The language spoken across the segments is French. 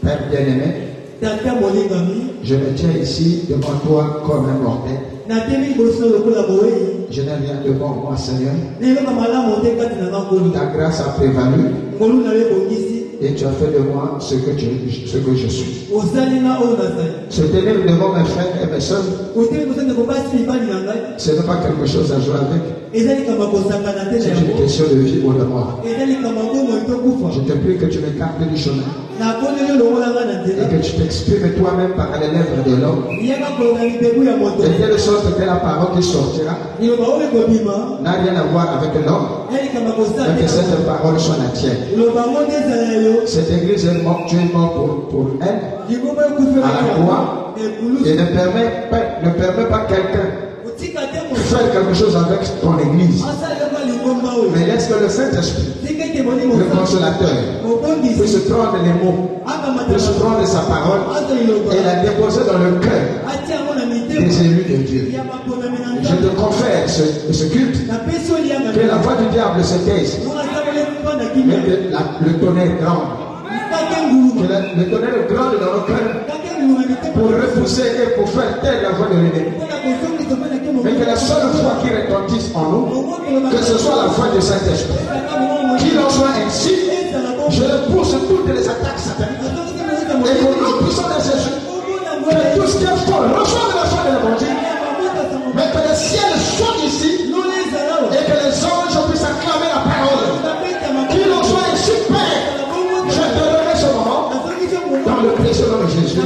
Père bien-aimé, je me tiens ici devant toi comme un mortel. Je n'ai rien devant moi, Seigneur. Ta grâce a prévalu et tu as fait de moi ce que je suis. Se tenir devant mes frères et mes soeurs, ce n'est pas quelque chose à jouer avec. C'est une question de vie ou de mort. Je te prie que tu m'écartes du chemin et que tu t'exprimes toi-même par les lèvres de l'homme. De telle sorte que la parole qui sortira n'a rien à voir avec l'homme, mais que cette parole soit la tienne. Cette église est morte, tu es mort pour elle, à la croix, et ne permet pas quelqu'un faire quelque chose avec ton église. Mais laisse que le Saint-Esprit, le consolateur, puisse prendre les mots, puisse prendre sa parole et la déposer dans le cœur des élus de Dieu. Je te confère ce culte, que la voix du diable se taise, mais que le tonnerre grande, que le tonnerre grande dans nos cœurs pour repousser et pour faire taire la voix de l'ennemi. Mais que la seule foi qui retentisse en nous, que ce soit la foi du Saint-Esprit. Qu'il en soit ainsi, je repousse toutes les attaques sataniques. Et pour nous puissant de Jésus, que tout ce qui est fort reçoive la foi de l'évangile. Mais que le ciel soit ici et que les anges puissent acclamer la parole. Qu'il en soit ainsi, Père. Je te donnerai ce moment dans le précieux nom de Jésus.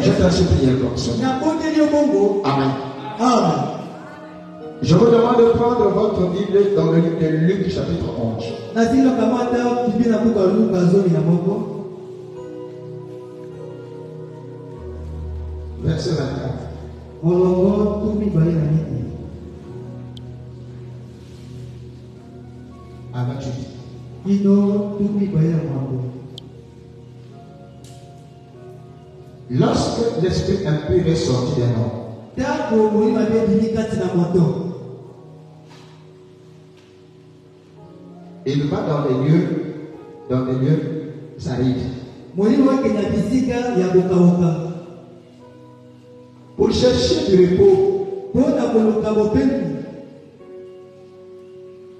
Je t'en supplie comme ça. Amen. Amen. Je vous demande de prendre votre Bible dans le livre de Luc chapitre 11. Verset 24. Amen. Lorsque l'esprit impur est sorti d'un homme, il va dans les lieux arides pour chercher du repos.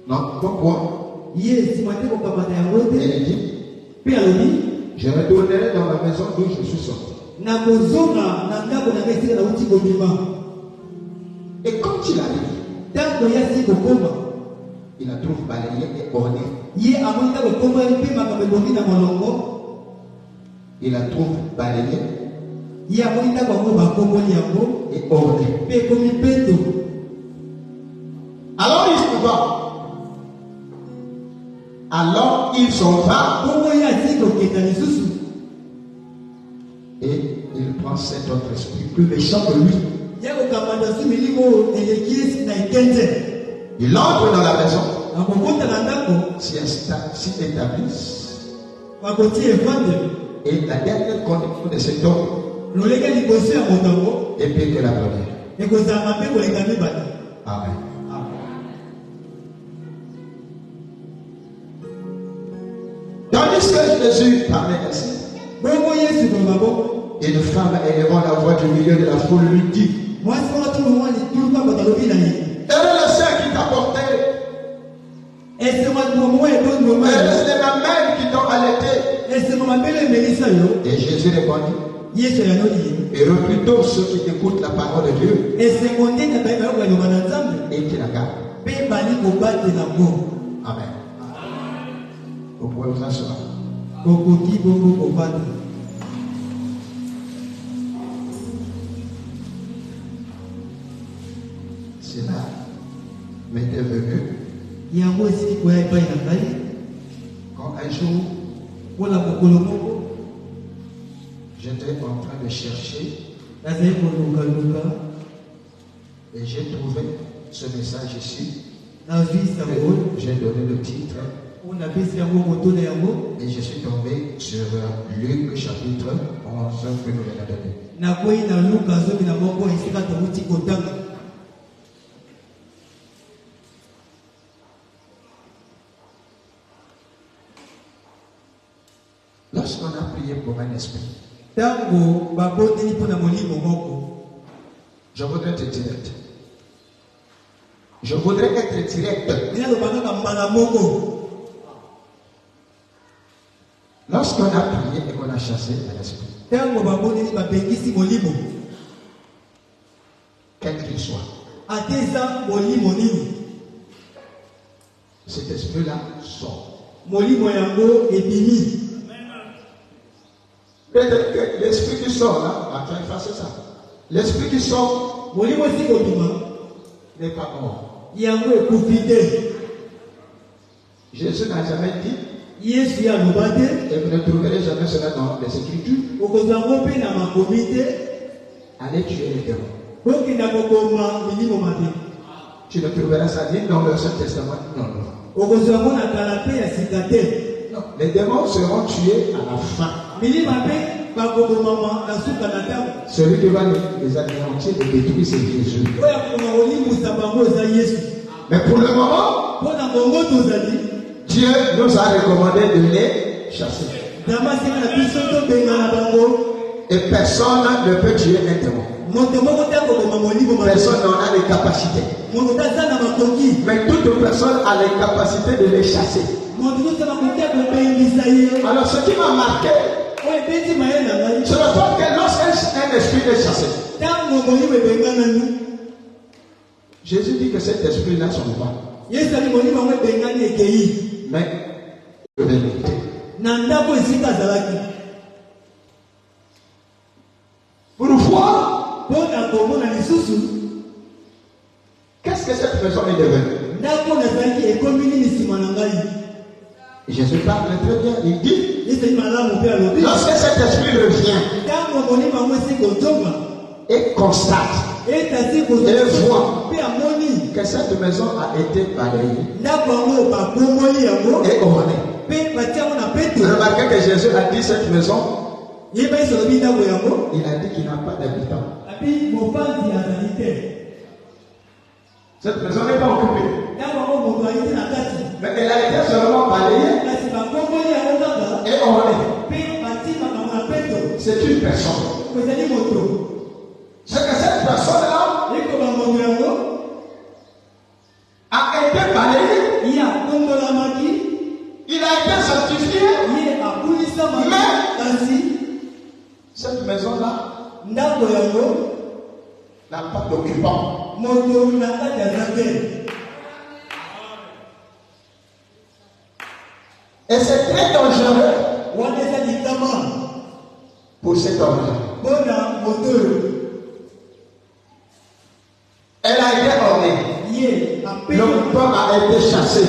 Non, pourquoi? Il dit, je retournerai dans la maison d'où je suis sorti. Et quand il arrive, il la trouve balayée et ornée. Il la trouve balayée et ornée. Alors il s'en va. Et il prend cet autre esprit plus méchant que lui. Il entre dans la maison, s'y établissent, et la dernière condition de cet homme est pire que la première. Amen. Tandis que Jésus parlait ainsi, une femme élevant la voix du milieu de la foule lui dit, heureux le sein qui t'a porté, heureux les mamelles qui t'ont allaité. Et Jésus répondit, heureux plutôt ceux qui écoutent la parole de Dieu et qui la gardent. Amen. Vous pouvez vous asseoir. Cela m'était venu quand un jour j'étais en train de chercher et j'ai trouvé ce message ici. J'ai donné le titre et je suis tombé sur Luc chapitre 11 que nous venons de donner. Lorsqu'on a prié pour un esprit, je voudrais être direct. Je voudrais être direct. Lorsqu'on a prié et qu'on a chassé un esprit, quel qu'il soit, cet esprit-là sort. L'esprit qui sort là, tu as effacé ça. L'esprit qui sort n'est pas mort. Jésus n'a jamais dit, et vous ne trouverez jamais cela dans les Écritures, allez tuer les démons. Tu ne trouveras ça ni dans l'Ancien Testament ni dans le Nouveau. Non, les démons seront tués à la fin. Celui qui va les anéantir, les détruire, c'est Jésus. Mais pour le moment, Dieu nous a recommandé de les chasser. Et personne ne peut tuer un démon. Personne n'en a les capacités. Mais toute personne a les capacités de les chasser. Alors ce qui m'a marqué, c'est le fait que lorsqu'un esprit est chassé, Jésus dit que cet esprit-là s'en va. Mais il devait l'écouter. Pour voir qu'est-ce que cette maison est devenue. Jésus parle très bien, il dit, lorsque cet esprit revient et constate et voit que cette maison a été balayée et ornée. Remarquez que Jésus a dit cette maison, il a dit qu'il n'a pas d'habitants. Cette maison n'est pas occupée. Mais elle a été seulement balayée et ornée. C'est une personne. C'est que cette personne-là a été balayée. Il a été sanctifié. Mais cette maison-là n'a pas d'occupant. Et c'est très dangereux pour cet homme-là. Elle a été ornée. L'occupant a été chassé.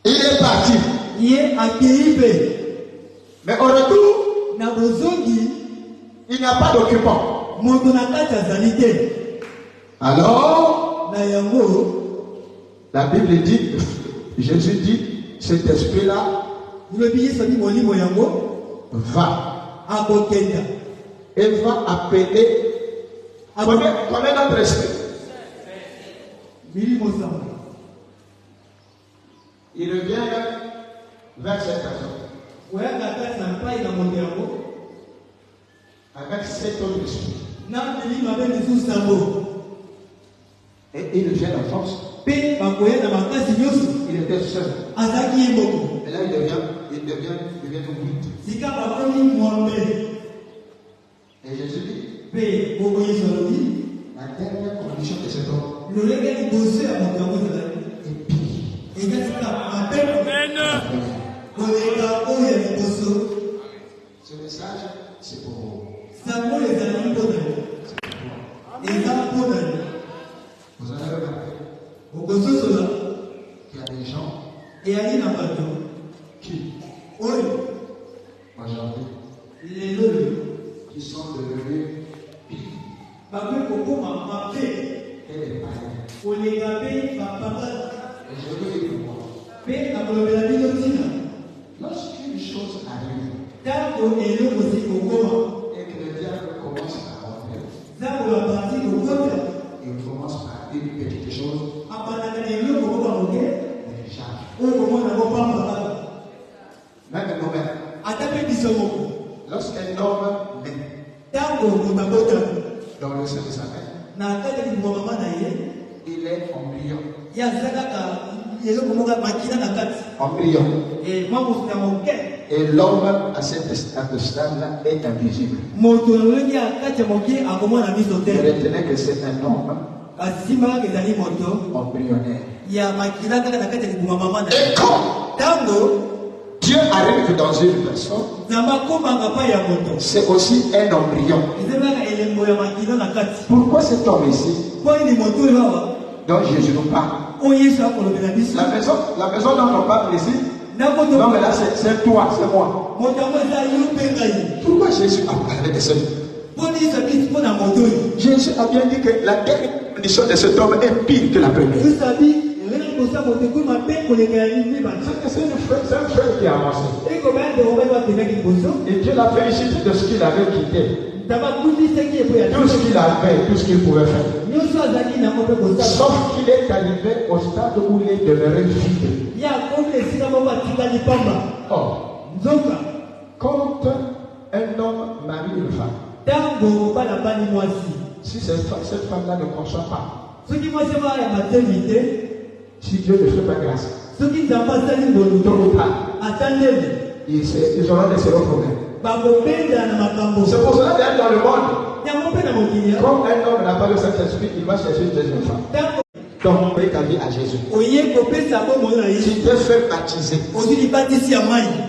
Il est parti. Mais au retour, il n'y a pas d'occupant. Alors, la Bible dit, Jésus dit, cet esprit-là va et va appeler combien d'autres esprits? Il revient vers cette personne avec cet autre esprit. Et il vient en France. Il était seul. Et là il devient 8. Et Jésus dit, la dernière condition de cet homme est pire. Ce message, c'est pour vous. Vous en avez remarqué qu'il y a des gens qui, aujourd'hui, qui sont devenus pires. Et les païens. Et je veux dire pour moi, lorsqu'une chose arrive et que le diable commence à rentrer, il commence par une petite chose, Dans le sein de sa mère, il est embryon. Embryon. Et l'homme à cet stade-là est invisible. Retenez que c'est un homme embryonnaire. Et quand Dieu arrive dans une personne, c'est aussi un embryon. Pourquoi cet homme ici, dont Jésus nous parle, la maison dont on parle ici, non mais là c'est toi, c'est moi. Pourquoi Jésus a parlé de cela? Jésus a bien dit que la dernière condition de cet homme est pire que la première. C'est un frère qui a avancé. Et Dieu l'a félicité de ce qu'il avait quitté. Tout ce qu'il a fait, tout ce qu'il pouvait faire. Sauf qu'il est arrivé au stade où il est demeuré vide. Or, quand un homme marie une femme, si cette femme-là ne conçoit pas, si Dieu ne fait pas grâce, ils auront des sérieux problèmes. C'est pour cela que dans le monde, quand un homme n'a pas le Saint-Esprit, il va chercher une deuxième femme. Donc, on ta vie à Jésus. Tu t'es fait baptiser.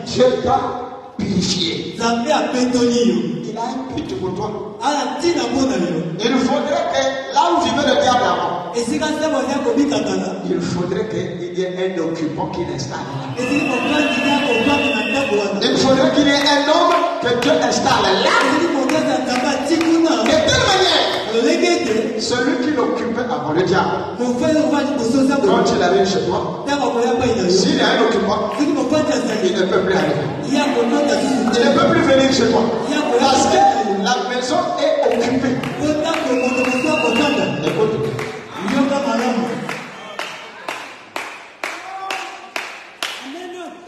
Dieu t'a purifié. Il a un but pour toi. Il faudrait que là où vivait le diable avant, il faudrait qu'il y ait un occupant qui l'installe. Il faudrait qu'il y ait un homme que Dieu installe là. De telle manière, celui qui l'occupait avant le diable, quand il arrive chez toi, s'il y a un occupant, il ne peut plus arriver. Il ne peut plus venir chez toi. Parce que la maison est occupée. Écoute.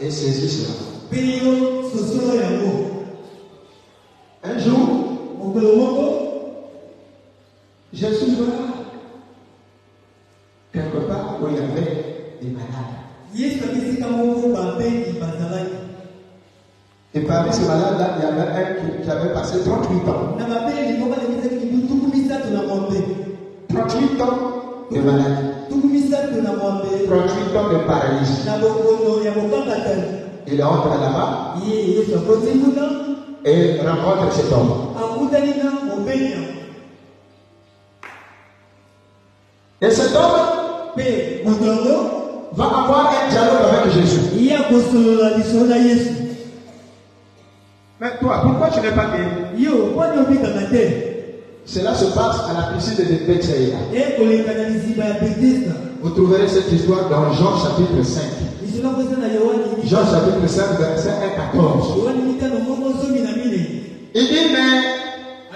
Et saisis cela. Un jour, Jésus va quelque part où il y avait des malades. Et parmi ces malades-là, il y avait un qui avait passé 38 ans. 38 ans de maladie. 38 ans de paralysie. Il entre là-bas et rencontre cet homme. Et cet homme va avoir un dialogue avec Jésus. Mais toi, pourquoi tu n'es pas guéri? Cela se passe à la piscine de Bethsaïda. Vous trouverez cette histoire dans Jean chapitre 5. Jean chapitre 5, verset 1 à 14. Il dit, mais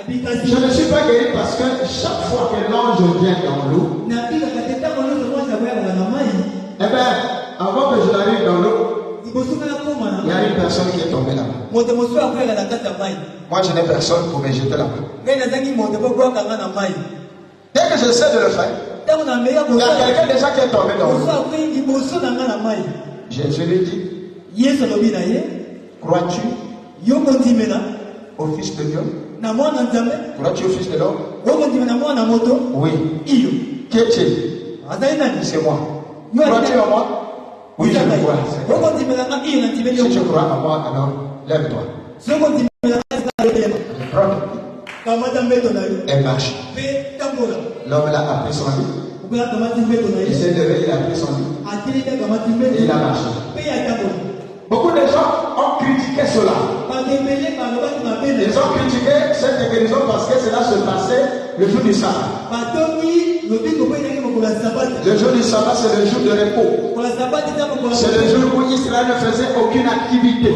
je ne suis pas guéri parce que chaque fois que l'ange vient dans l'eau, eh bien, avant que je n'arrive dans l'eau, il y a une personne qui est tombée là-bas. Moi, je n'ai personne pour me jeter là-bas. Dès que j'essaie de le faire, il y a quelqu'un déjà qui est tombé dans l'eau. Jésus lui dit, crois-tu au Fils de Dieu? Crois-tu au Fils de l'homme? Oui. Qui est-il? C'est moi. Crois-tu en moi? Oui, je le crois. Si tu crois en moi, alors lève-toi. Elle marche. L'homme là a pris son lit. Il s'est levé, il a pris son lit. Et il a marché. Beaucoup de gens ont critiqué cela. Ils ont critiqué cette guérison parce que cela se passait le jour du sabbat. Le jour du sabbat, c'est le jour de repos. C'est le jour où Israël ne faisait aucune activité.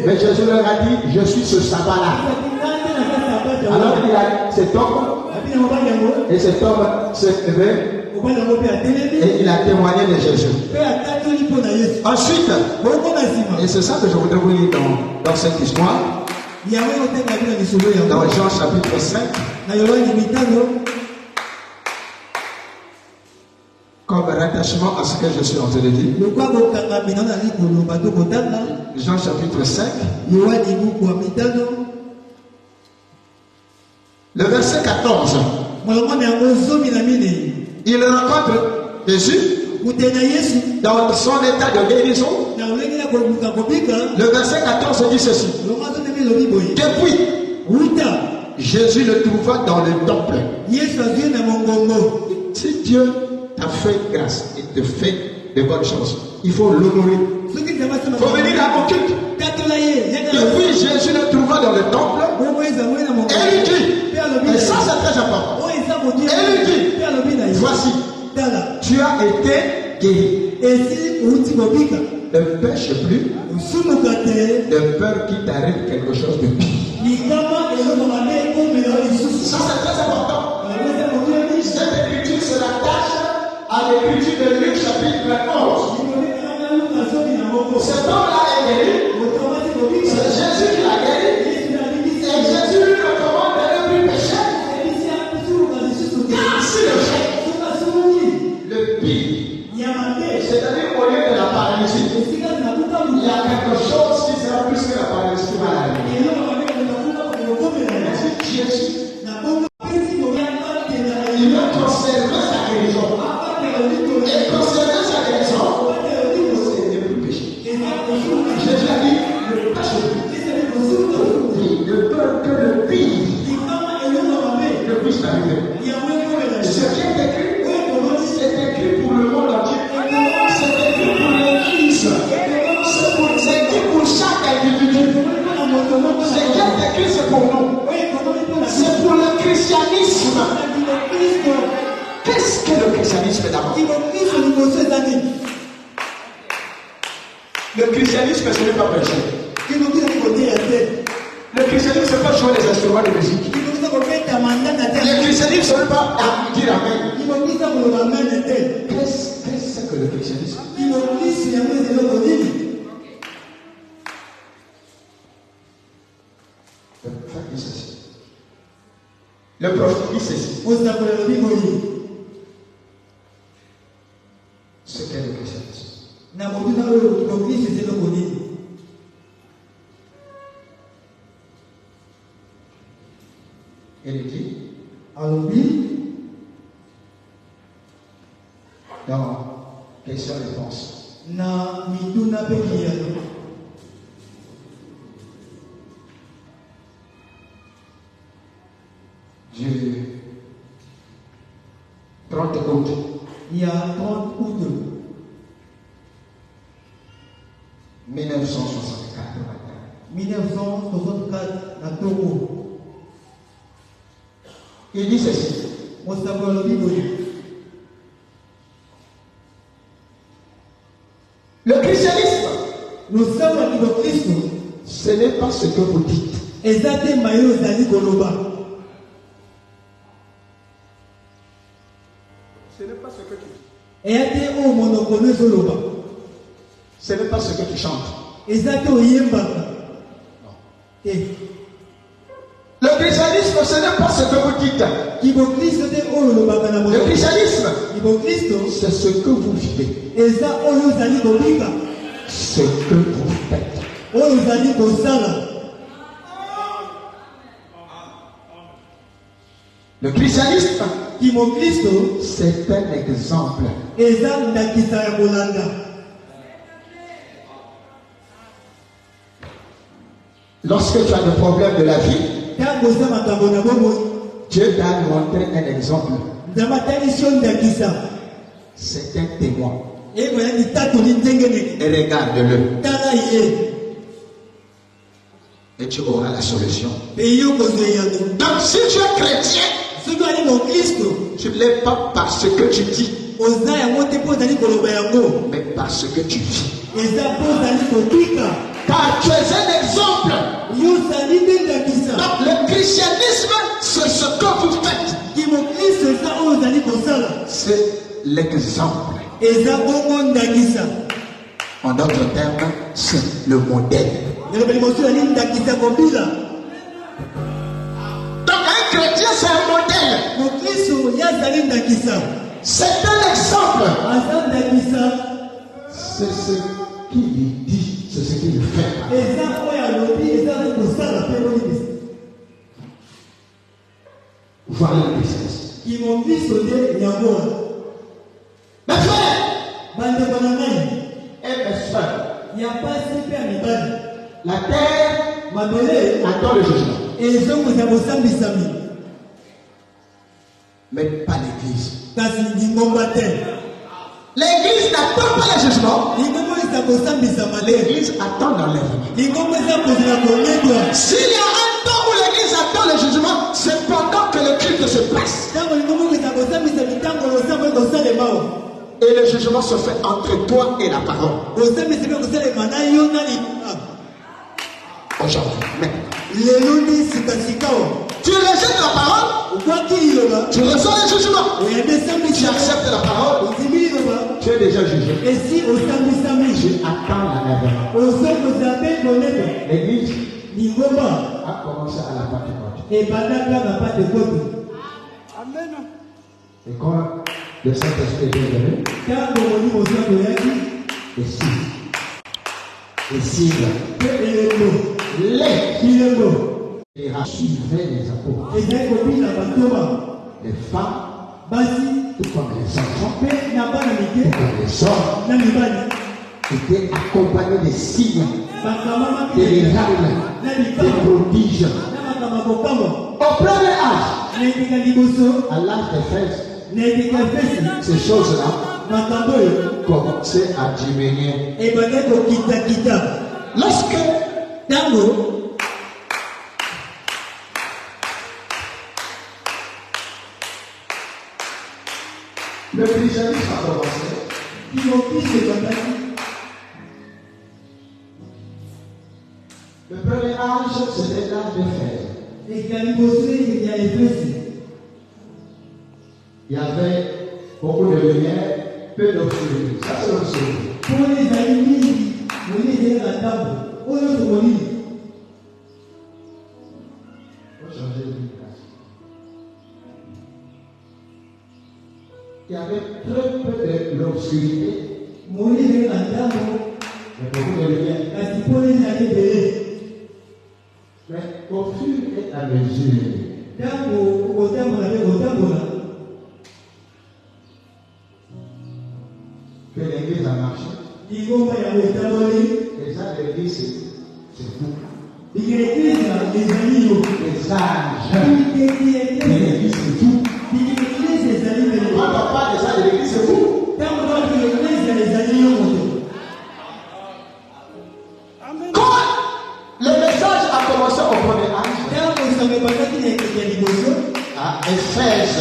Mais Jésus leur a dit, je suis ce sabbat-là. Alors il a cet homme, et cet homme s'est levé, et il a témoigné de Jésus. Ensuite, et c'est ça que je voudrais vous lire dans cette histoire. Dans Jean chapitre 5, comme rattachement à ce que je suis en train de dire, Jean chapitre 5, le verset 14, il rencontre Jésus dans son état de guérison. Le verset 14 dit ceci: depuis, Jésus le trouva dans le temple. Si Dieu t'a fait grâce et te fait de bonnes choses, il faut l'honorer. Il faut venir à mon culte. Depuis, Jésus le trouva dans le temple et lui dit, et ça c'est très important, et lui dit, voici, tu as été guéri. Ne pêche plus de peur qu'il t'arrive quelque chose de pire. Ça c'est très important. Cette écriture se rattache à l'écriture de Luc chapitre 11. Cet homme-là est guéri. C'est Jésus qui l'a guéri. Et Jésus lui recommande de ne plus pécher. Car si le fait, le pire, c'est-à-dire au lieu de la paralysie, il y a quelque chose qui sera plus que la paralysie qui va arriver. C'est Jésus. Il va conserver sa guérison. Et conserver sa guérison, c'est ne plus pécher. Jésus a dit, ne péchez plus. De peur que le pire ne puisse arriver. Ce qui est écrit, c'est écrit pour le monde entier. C'est écrit pour l'Église. C'est écrit pour chaque individu. Ce qui est écrit, c'est pour nous. C'est pour le christianisme. Qu'est-ce que le christianisme d'abord? Le christianisme, ce n'est pas péché. Le christianisme, ce n'est pas jouer les instruments de musique. Le christianisme, ce n'est pas dire Amen. Qu'est-ce que le christianisme? Faites ceci. Le prophète dit ceci. Ce qu'est le christianisme. Il dit, dans question-réponse, du 30 août. Il y a 30 août 1964 à Togo. Il dit ceci. Le christianisme, ce n'est pas ce que vous dites. Ce n'est pas ce que tu dis. Ce n'est pas ce que tu chantes. Le christianisme, ce n'est pas ce que vous dites. Le christianisme, c'est ce que vous vivez. Ce que vous faites. Le christianisme, c'est un exemple. Lorsque tu as des problèmes de la vie, Dieu t'a montré un exemple. C'est un témoin. Et regarde-le. Et tu auras la solution. Donc si tu es chrétien, tu ne l'es pas parce que tu dis, mais parce que tu vis. Car tu es un exemple. Donc le christianisme, c'est ce que vous faites. C'est l'exemple. En d'autres termes, c'est le modèle. Donc un chrétien, c'est un modèle. C'est un exemple. C'est ce qu'il dit, c'est ce qu'il fait. Voilà le business. Mes frères et mes soeurs, la terre attend le jugement. Mais pas l'église. L'église n'attend pas le jugement. L'église attend l'enlèvement. S'il y a un temps où l'église attend le jugement, c'est pendant que le culte se passe. Et le jugement se fait entre toi et la parole. Aujourd'hui, tu rejettes la parole, tu reçois le jugement. Tu acceptes la parole, tu es déjà jugé. Tu attends l'enlèvement. L'église a commencé à la Pentecôte. Amen. Et quand le Saint-Esprit est venu, et si les suivaient les apôtres, les femmes, tout comme les enfants, tout comme les hommes, étaient accompagnés des signes, des miracles, des prodiges. Au premier âge, à l'âge des 13, ces choses-là commençaient à diminuer. Lorsque le christianisme a commencé, le premier âge, c'était l'âge de Éphèse. Il y avait beaucoup de lumière, peu d'obscurité. Ça, c'est l'obscurité. Il y avait très peu de l'obscurité, mais beaucoup de lumière. Mais au fur et à mesure que l'église a marché, les gens de l'église, c'est fou. Les âges de l'église, c'est fou. Quand on parle des âges de l'église, c'est fou. Quand le message a commencé au premier âge, à Éphèse,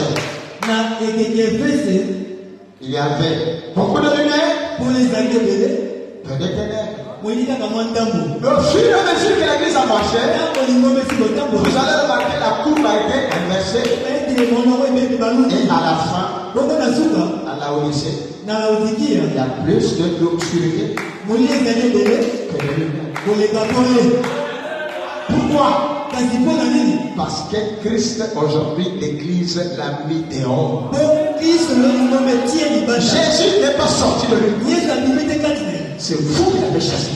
il y avait beaucoup de lumière, peu de ténèbres. Au fur et à mesure que l'église a marché, vous allez remarquer la courbe a été inversée. Et à la fin, à la Odyssée, il y a plus d'obscurité que de lumière. Pourquoi? Parce que Christ aujourd'hui, l'église l'a mis dehors. Jésus n'est pas sorti de lui. C'est vous qui l'avez chassé.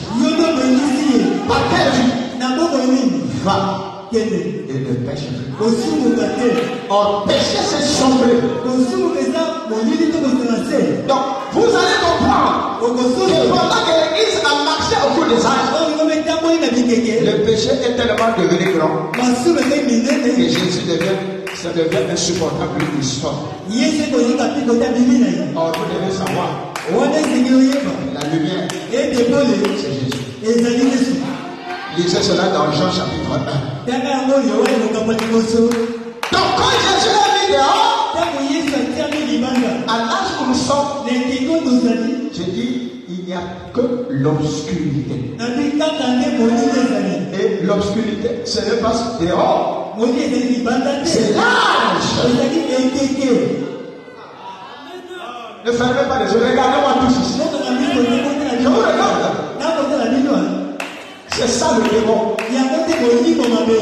Par quelle vie? Va et ne pêche plus. Or, péché, c'est sombrer. Donc, vous allez comprendre que pendant que l'église a marché au cours des âges, le péché est tellement devenu grand que Jésus devient insupportable pour l'histoire. Or, vous devez savoir, la lumière, c'est Jésus. Lisez cela dans Jean chapitre 1. Donc quand Jésus l'a mis dehors, à l'âge où nous sommes, j'ai dit, il n'y a que l'obscurité. Et l'obscurité, ce n'est pas dehors, c'est l'âge. Ne fermez pas les yeux, regardez-moi tous ici. Je vous regarde. Si C'est ça le démon. Et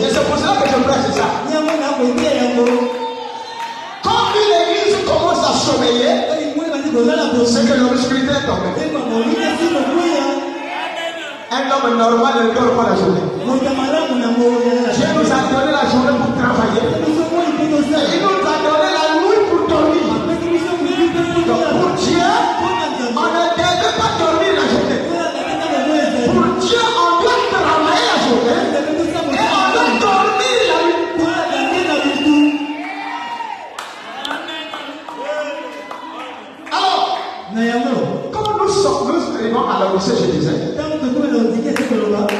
c'est pour cela que je prêche ça. Quand une église commence à sommeiller, c'est que l'obscurité est tombée. Un homme normal ne dort pas la journée. Dieu nous a donné la journée pour travailler. Et il nous a donné la nuit pour dormir. Donc pour Dieu, on ne devait pas dormir la journée. Pour Dieu, on doit travailler la journée. Et on doit dormir la nuit. Alors, comme nous arrivons à la lycée, je disais,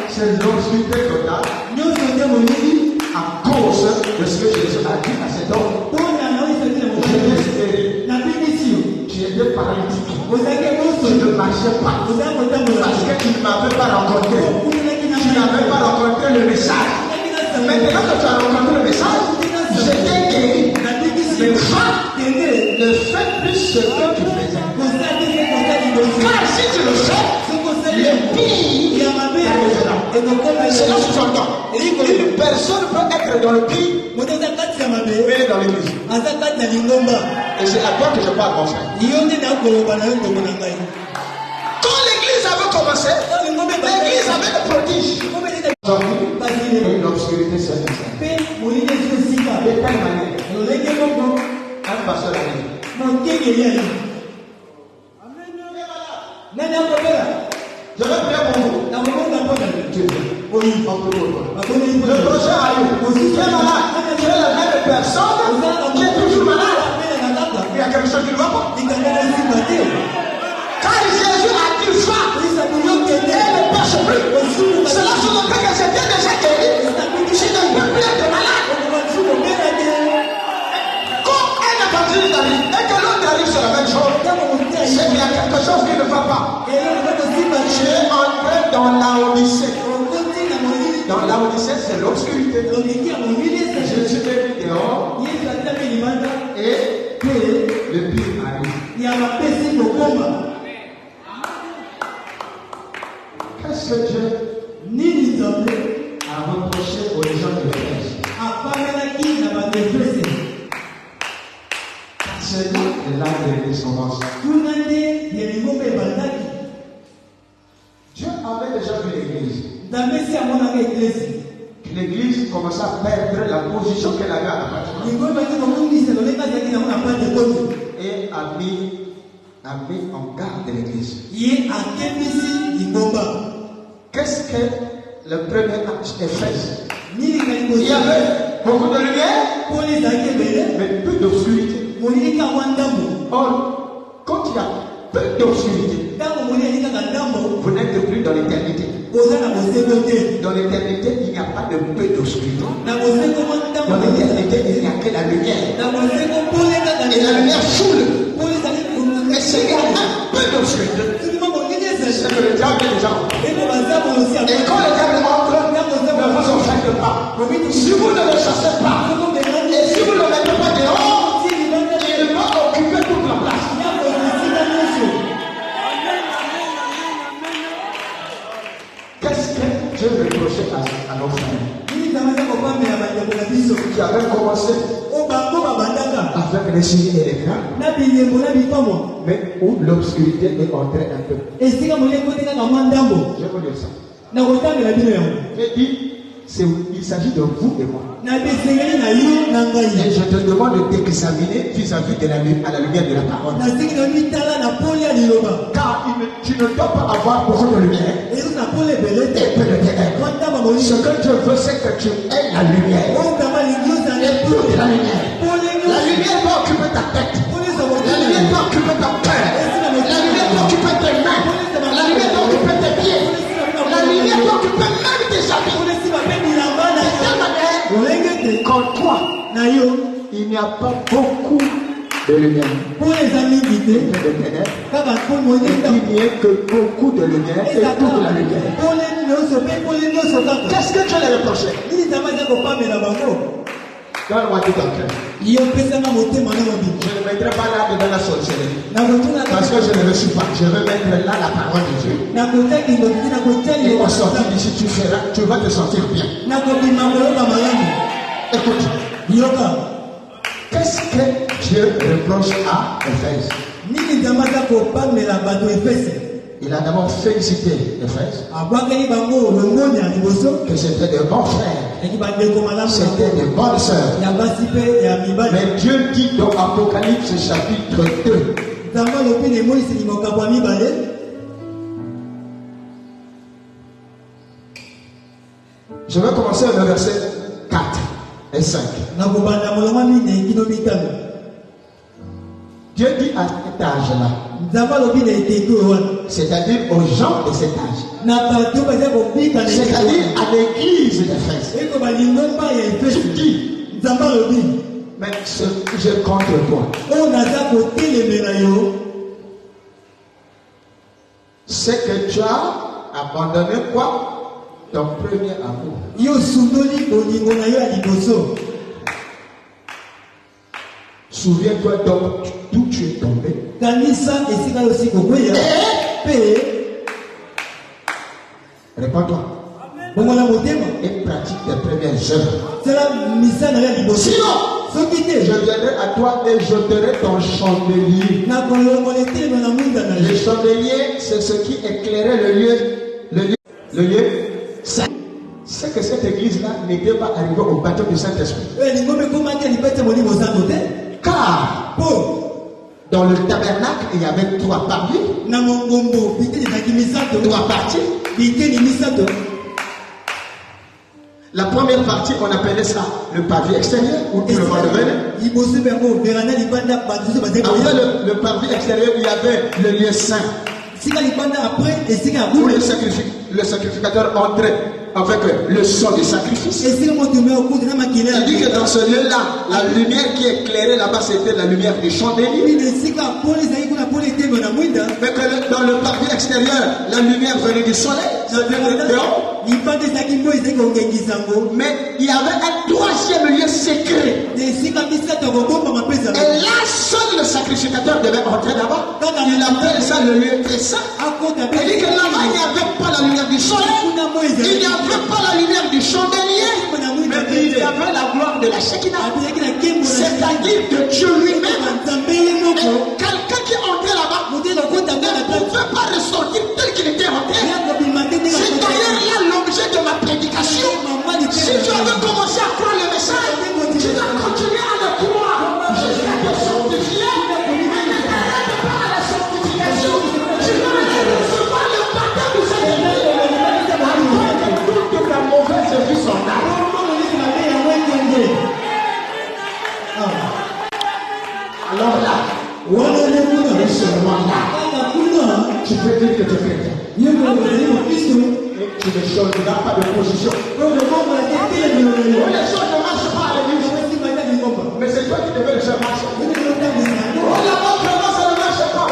c'est l'obscurité totale à cause de ce que Jésus a dit à cet homme. Tu étais paralytique. Tu ne marchais pas. Parce que tu ne m'avais pas rencontré. Tu n'avais pas rencontré le message. Maintenant que tu as rencontré le message, je t'ai guéri. Le fait plus ce que tu faisais. Car si tu le fais, le pire t'arrivera. C'est là que tu entends. Une personne peut être dans le pire, mais dans l'église. Et c'est à toi que je parle, mon frère. Quand l'église avait commencé, l'église avait des prodiges. Et l'obscurité s'est installée. De quelle manière? Un pasteur a dit. Je vais prier pour vous. Oui, le prochain a eu. Tu es malade. Tu es la même personne qui est toujours malade. Il y a quelque chose qui ne va pas. Quand Jésus a dit va, et ne passe plus. Cela signifie que c'était déjà guéri. Tu ne peux plus être malade. Quand un évangile arrive et que l'autre arrive sur la même chose, c'est qu'il y a quelque chose qui ne va pas. Tu es entré dans la Odyssée. Dans la Odyssée, c'est l'obscurité. Jésus est mis dehors et le pire arrive. Qu'est-ce que Dieu a reproché aux gens de l'Église? C'est là que l'Église commence. Dieu avait déjà vu l'Église. L'Église commençait à perdre la position qu'elle avait à la bâtiment. Et a mis en garde l'Église. Qu'est-ce que le premier acte Éphèse? Il y avait beaucoup de lumière, mais peu d'obscurité. Or, quand il y a peu d'obscurité, vous n'êtes plus dans l'éternité. Dans l'éternité, il n'y a pas de peu d'obscurité. Dans l'éternité, il n'y a que la lumière. Et la lumière foule. Mais s'il y a un peu d'obscurité, c'est que le diable est déjà. Et quand le diable entre, ne vous en faites pas. Si vous ne le chassez pas, et si vous ne le mettez pas dehors, il va occuper toute la place. Qu'est-ce que Dieu reprochait à nos frères qui avaient commencé avec les signes et les crânes, mais où l'obscurité est entrée un peu? Je vais vous dire ça. J'ai dit, il s'agit de vous et moi. Et je te demande d'examiner vis-à-vis de la lumière de la parole. Car tu ne dois pas avoir beaucoup de lumière et peu de ténèbres. Ce que Dieu veut, c'est que tu aies la lumière. Et toute la lumière. La lumière va occuper ta tête. La lumière va occuper ton cœur. La lumière va occuper tes mains. La lumière va occuper tes pieds. La lumière va occuper même tes habits. Comme toi, il n'y a pas beaucoup de lumière. Il n'y a que beaucoup de lumière et toute la lumière. Qu'est-ce que tu as reproché? Donne-moi tout ton cœur. Je ne mettrai pas là dedans la sorcellerie. Parce que je ne le suis pas. Je veux mettre là la parole de Dieu. Et au sortir d'ici, tu vas te sentir bien. Écoute. Qu'est-ce que Dieu reproche à Éphèse? Il a d'abord félicité Éphèse. Que c'était de bons frères. C'était de bonnes sœurs. Mais Dieu dit dans Apocalypse chapitre 2. Je vais commencer le verset 4 et 5. Dieu dit à cet âge-là, c'est-à-dire aux gens de cet âge, c'est-à-dire à l'église d'Éphèse, tu dis, mais ce que j'ai contre toi, c'est que tu as abandonné quoi? Ton premier amour. Souviens-toi donc d'où tu es tombé. Réponds-toi. Et pratique tes premières œuvres. Sinon, je viendrai à toi et j'ôterai ton chandelier. Le chandelier, c'est ce qui éclairait le lieu. C'est que cette église-là n'était pas arrivée au baptême du Saint-Esprit. Car dans le tabernacle, il y avait 3 parties. 3 parties. La première partie, on appelait ça le pavillon extérieur ou le vendredi. Après le pavillon extérieur, il y avait le lieu saint. Où le sacrificateur entrait avec le sang du sacrifice. Il dit que dans ce lieu-là, la lumière qui éclairait là-bas, c'était la lumière du chandelier. Mais que dans le pavillon extérieur, la lumière venait du soleil. Mais il y avait un 3e lieu secret. Et là, seul le sacrificateur devait entrer là-bas. Il appelle ça le lieu très saint. Il dit que là-bas, il n'y avait pas la lumière du soleil. Il n'y avait pas la lumière du chandelier. Mais il y avait la gloire de la Shekinah. C'est-à-dire de Dieu lui-même. Et quelqu'un qui entrait là-bas ne pouvait pas ressortir tel qu'il était entré. C'est d'ailleurs là l'objet de ma prédication. Si tu veux commencer à croire le message, tu dois continuer à le croire jusqu'à te sanctifier. Mais ne t'arrête pas à la sanctification. Tu dois aller recevoir le baptême du Saint-Esprit. Afin que toute ta mauvaise vie s'en aille. Alors là, tu peux dire que tu es chrétien. Et tu ne changeras pas de position. Les choses ne marchent pas à l'église. Mais c'est toi qui devais le faire marcher. Là-bas, vraiment, ça ne marche pas.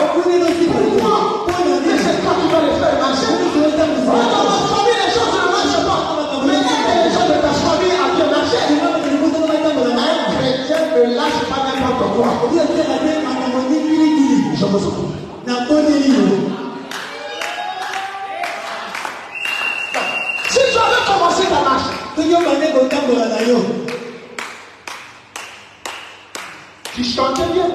Pourquoi? Mais c'est toi qui dois le faire marcher. Dans ma famille, les choses ne marchent pas. Mais les gens de ta famille ont bien marché. Un chrétien ne lâche pas n'importe quoi. Je me souviens. Si tu avais commencé ta marche, tu chantais bien.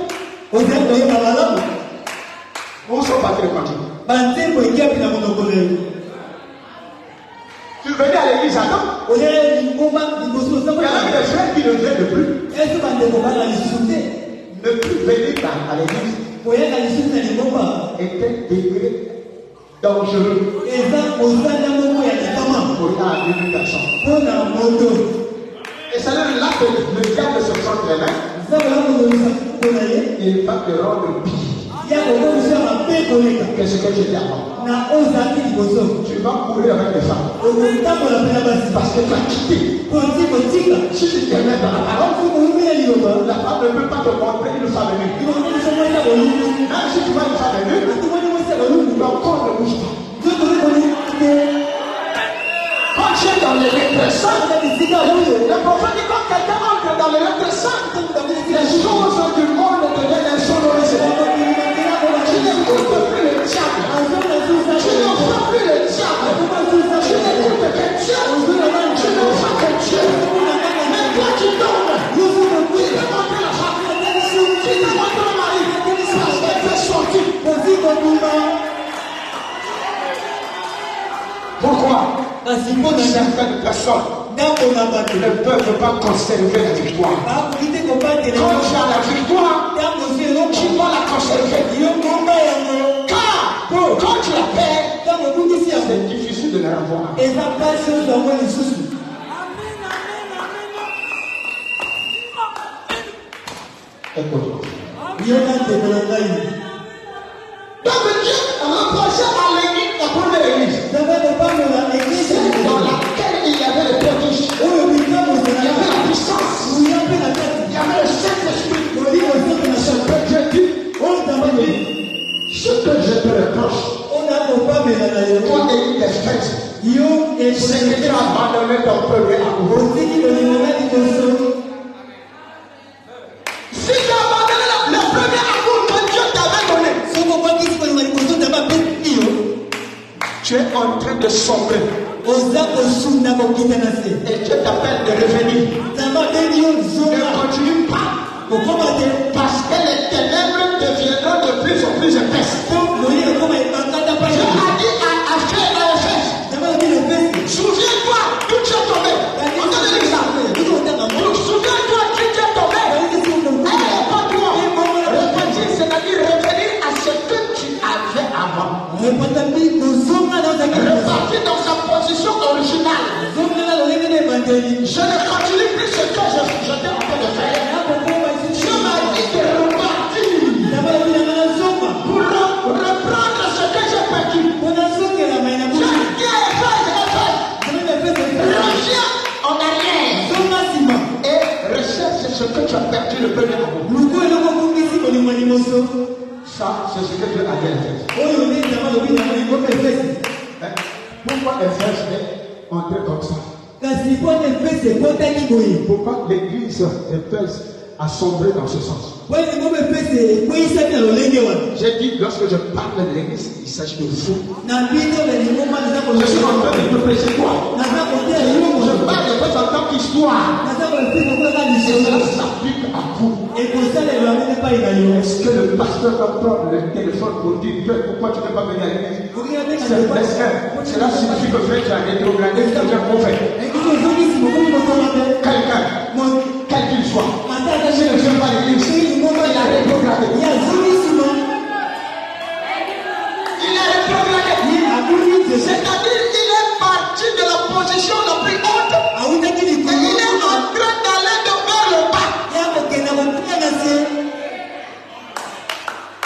On s'en battait le continent. Tu venais à l'église à temps. Il y avait des frères qui ne venaient plus. Ne plus venir à l'église était degré dangereux. Pour une personne. Et c'est là que le diable se sent très bien. Il va te rendre pire. Qu'est-ce que je dis avant? Tu vas courir avec les femmes. Parce que tu as quitté. Si tu te mets dans la parole, la femme ne peut pas te montrer une femme venue. Même si tu vois une femme venue, ton corps ne bouge pas. Quand tu tu es dans les lettres saintes, le prophète dit quand quelqu'un entre dans les lettres saintes, les choses du monde deviennent insonorisées. Tu n'écoutes plus le diable. Tu n'entends plus le diable. Tu n'écoutes que Dieu. Tu ne vois que Dieu. Mais toi tu tombes. Tu t'es montré la femme. Tu t'es montré le mari. Parce qu'elle fait sortir. Pourquoi? Certaines personnes ne peuvent pas conserver la victoire. Quand tu as la victoire, tu dois la conserver. Car quand tu la perds, c'est difficile de la revoir. Écoute-moi. Donc Dieu reprochait à l'église, la première église, dans laquelle il y avait le prodige, il y avait la puissance, il y avait le Saint-Esprit. Ce que Dieu dit, ce que je te reproche, toi et tes frères, c'est que tu as abandonné ton peuple à vous. Si tu as abandonné le premier amour que Dieu t'avait donné, tu es en train de sombrer. Et Dieu t'appelle de revenir. Ne continue pas. Parce que les ténèbres deviendront de plus en plus épaisses. Dieu a dit à Éphèse, souviens-toi d'où tu es tombé. On te dit ça. Souviens-toi d'où tu es tombé. Repentir, c'est-à-dire revenir à ce que tu avais avant. Repartir dans sa position originale. Je ne continue plus ce que j'étais en train de faire. Dieu m'a dit de repartir pour reprendre ce que j'ai perdu. Je dis à Éphèse, reviens en arrière et recherche ce que tu as perdu le premier moment. Ça, c'est ce que Dieu a dit à Éphèse. Pourquoi Éphèse est entré comme ça? Pourquoi l'église d'Éphèse a sombré dans ce sens? J'ai dit, lorsque je parle de l'église, il s'agit de vous. Je suis en train de te prêcher quoi? Je parle de votre en tant qu'histoire. Et cela s'applique à vous. Est-ce que le pasteur va prendre le téléphone pour dire pourquoi tu ne peux pas venir à l'église? Cela signifie que frère, tu as rétrogradé, tu as mauvais. Quelqu'un, quel qu'il soit, s'il ne vient pas à l'église, il a rétrogradé. Il a rétrogradé. C'est-à-dire qu'il est parti de la position la plus haute et il est en train d'aller vers le bas.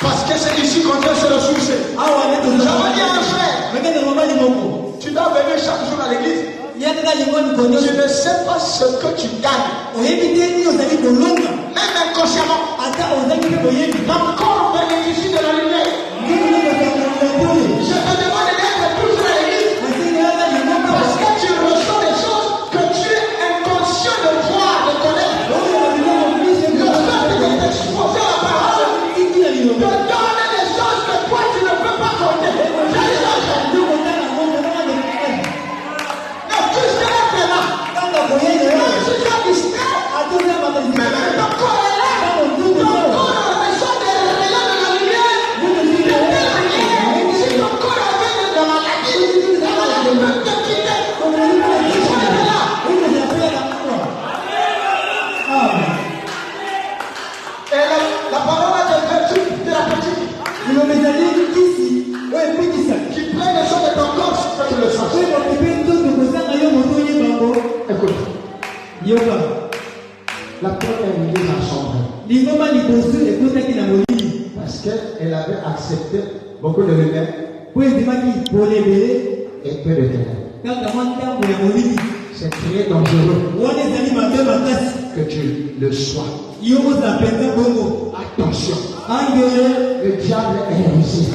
Parce que c'est ici qu'on doit se ressourcer. J'avais dit à un frère, tu dois venir chaque jour à l'église. Tu ne sais pas ce que tu gagnes. Même inconsciemment. Ton corps bénéficie de la lumière. Je te demande d'être toujours à l'église. Parce que tu ressens des choses que tu es inconscient de voir, de connaître. Le fait de t'exposer à la parole te donne des choses que toi tu ne peux pas compter. La première église a sombré. Parce qu'elle avait accepté beaucoup de lumière et peu de ténèbres. C'est très dangereux que tu le sois. Attention. Le diable est ici.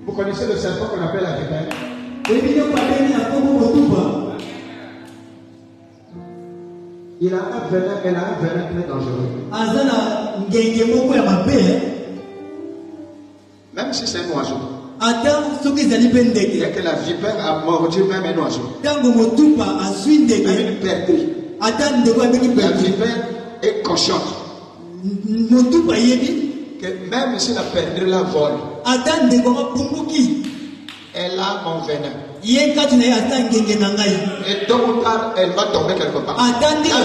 Vous connaissez le serpent qu'on appelle la vipère? Il a un venin, elle a un venin très dangereux. Même si c'est un oiseau. Dès que la vipère a mordu même un oiseau. Même une perdrix. La vipère est consciente. Que même si la perdrix la vole, elle a mon venin. Et tôt ou tard, elle va tomber quelque part. La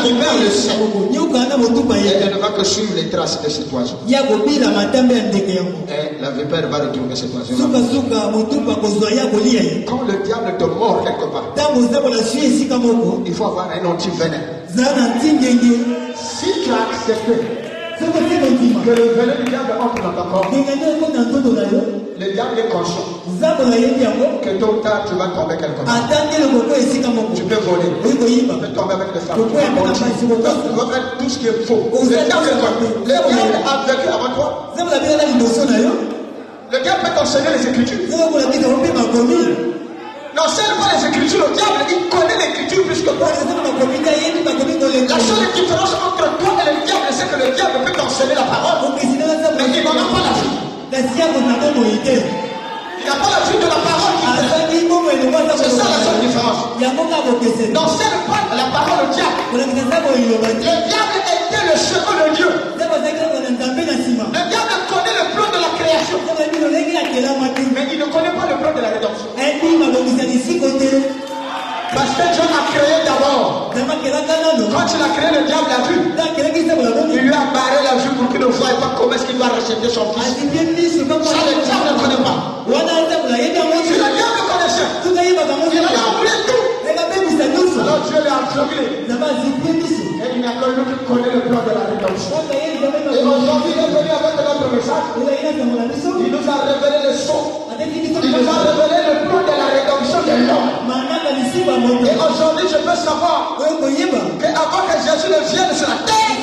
vipère le sait. Et elle ne va que suivre les traces de cet oiseau. Et la vipère va retrouver cet oiseau. Quand le diable te mord quelque part, il faut avoir un anti-venin. Si tu as accepté que le venin du diable entre dans ton corps, le diable est conscient que tôt ou tard tu vas tomber quelque part. Tu peux voler, tu peux tomber avec les femmes, tu peux mettre tout ce qui est faux. Le diable a vécu avant toi. Le diable peut t'enseigner les Écritures. Non, c'est pas les Écritures, le diable, il connaît l'Écriture plus que toi. La seule différence entre toi et le diable, c'est que le diable peut t'enseigner la parole, mais il n'en a pas la vie. Il n'a pas la vie de la parole qui fait. C'est ça la seule différence. Non, c'est pas la parole du diable. Le diable était le second de Dieu. Le diable connaît le plan de la création, mais il ne connaît pas le plan de la rédemption. Parce que Dieu a créé d'abord. Quand il a créé, le diable l'a vu. Il lui a barré la vue pour qu'il ne voie pas comment est-ce qu'il va racheter son fils. Ça, le diable ne connaît pas. Si le diable connaissait, il a oublié tout. Alors Dieu l'a aveuglé. Et il n'y a que lui qui connaît le plan de la rédemption. Et aujourd'hui, il est venu avec notre message. Il nous a révélé le son. Il nous a révélé le plan de la rédemption de l'homme. Et aujourd'hui, je peux savoir qu'avant que Jésus ne vienne sur la terre,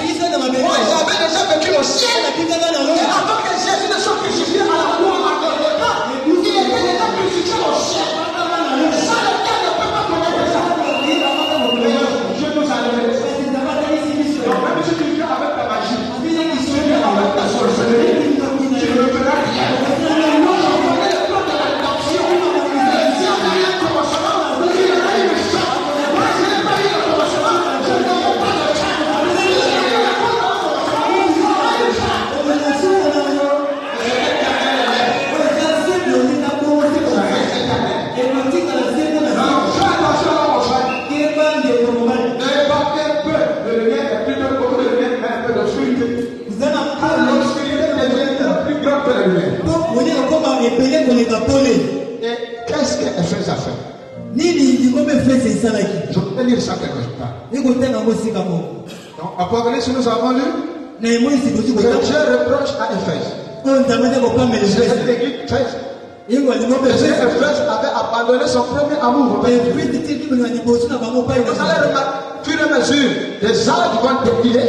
moi j'avais déjà vécu au ciel. Et avant que Jésus ne soit crucifié à la croix, il était déjà crucifié au ciel. Ça, le temps ne peut pas connaître ça. Je nous a révélé ça. Donc, même si tu viens avec ta magie, tu viens avec ta sorcellerie, tu ne verras rien. Moi, je connais le plan de la rédemption. Si on a un commencement, il y a une fin. Moi, je n'ai pas eu le commencement, je n'aurai pas le fin. Et qu'est-ce que Éphèse a fait? Je vais lire ça quelque part. Donc, Apocalypse, nous avons lu que Dieu reproche à Éphèse. Cette église Éphèse avait abandonné son premier amour. Vous allez remarquer, fur et à mesure, des âges vont défiler.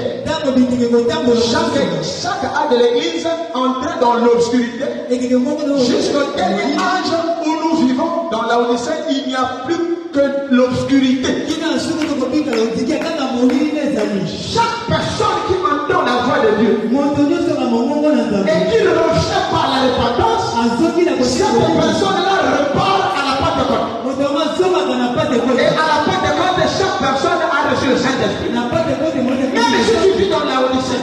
Chaque âge de l'église entrait dans l'obscurité. Jusqu'au dernier âge où nous vivons, dans la Odyssée, il n'y a plus que l'obscurité. Chaque personne qui entend la voix de Dieu et qui ne rejette pas la repentance, cette personne-là repart à la Pentecôte. Et à la Pentecôte, chaque personne a reçu le Saint-Esprit. Même si tu vis dans la Odyssée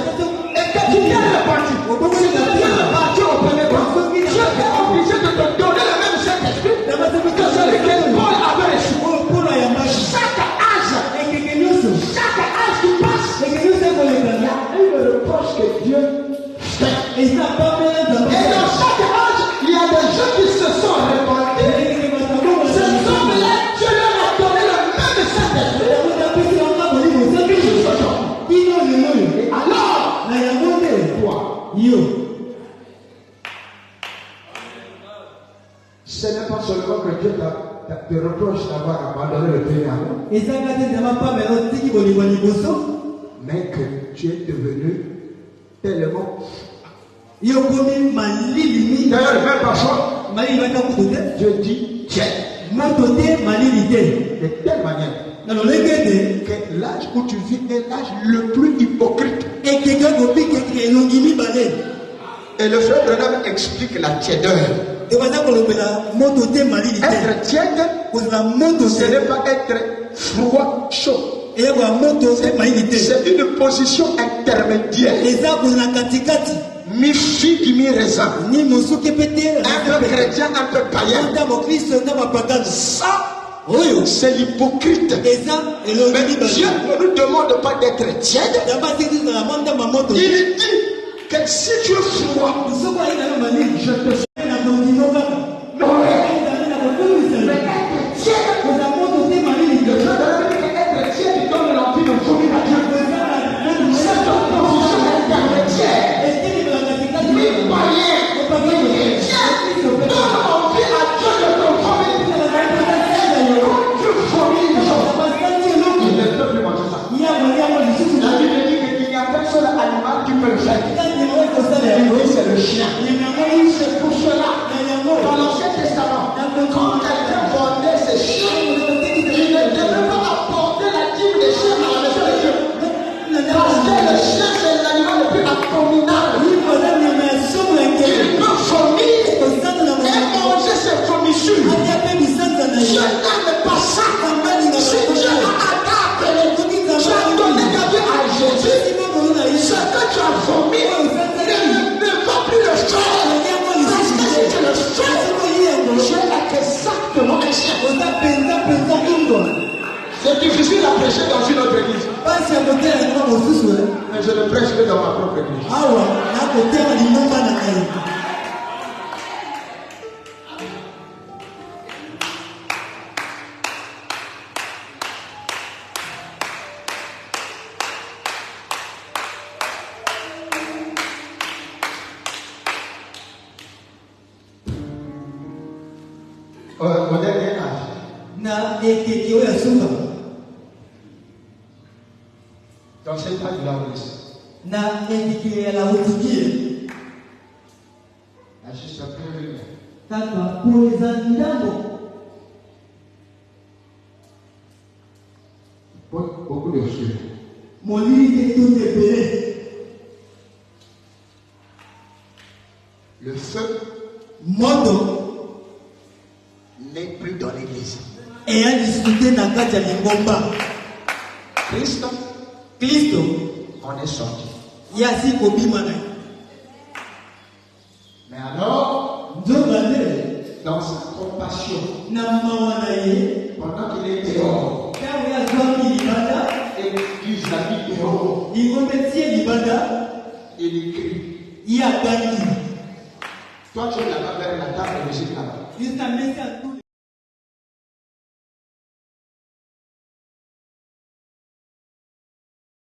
et que tu viens repartir, si tu viens repartir au premier temps, Dieu est obligé de te donner le même Saint-Esprit que celui que Paul avait reçu. Chaque âge qui passe, il y a une reproche que Dieu fait. Et dans chaque âge, il y a des gens qui se sont répandus. Ces hommes-là, Dieu leur a donné le même Saint-Esprit. Et alors, toi, ce n'est pas seulement que Dieu te reproche d'avoir abandonné le premier amour, mais que tu es devenu tellement. D'ailleurs, même parfois, Dieu dit tiens. De telle manière que l'âge où tu vis est l'âge le plus hypocrite. Et le frère Branham explique la tiédeur. Être tiède, ce n'est pas être froid, chaud. C'est une position intermédiaire. Mi-figue, mi-raisin. Un peu chrétien, un peu païen. Ça, c'est l'hypocrite. Mais Dieu ne nous demande pas d'être tiède. Il dit que si tu es froid, je te fais la c'est le chien. C'est pour cela, dans l'Ancien Testament, quand quelqu'un vendait ses chiens, il ne devait pas apporter la dîme des chiens à la maison de Dieu. Parce que le chien, c'est l'animal le plus abominable. Il peut vomir et manger ses vomissures. Dieu n'aime pas ça. Si Dieu a appelé, tu as donné ta vie à Jésus, ce que tu as vomi, ne va plus le faire. Parce que si tu le fais, Dieu est exactement un chien. C'est difficile à prêcher dans une autre église. Mais je le prêcherai dans ma propre église. Au dernier âge, dans cet âge de la Odyssée, la juste après beaucoup de choses. Le feu n'est plus dans l'église. Christ, on est sorti. Mais alors, dans sa compassion, pendant qu'il est dehors, et l'église l'a mis dehors, il écrit. Toi, tu es là-bas vers la table de musique là-bas.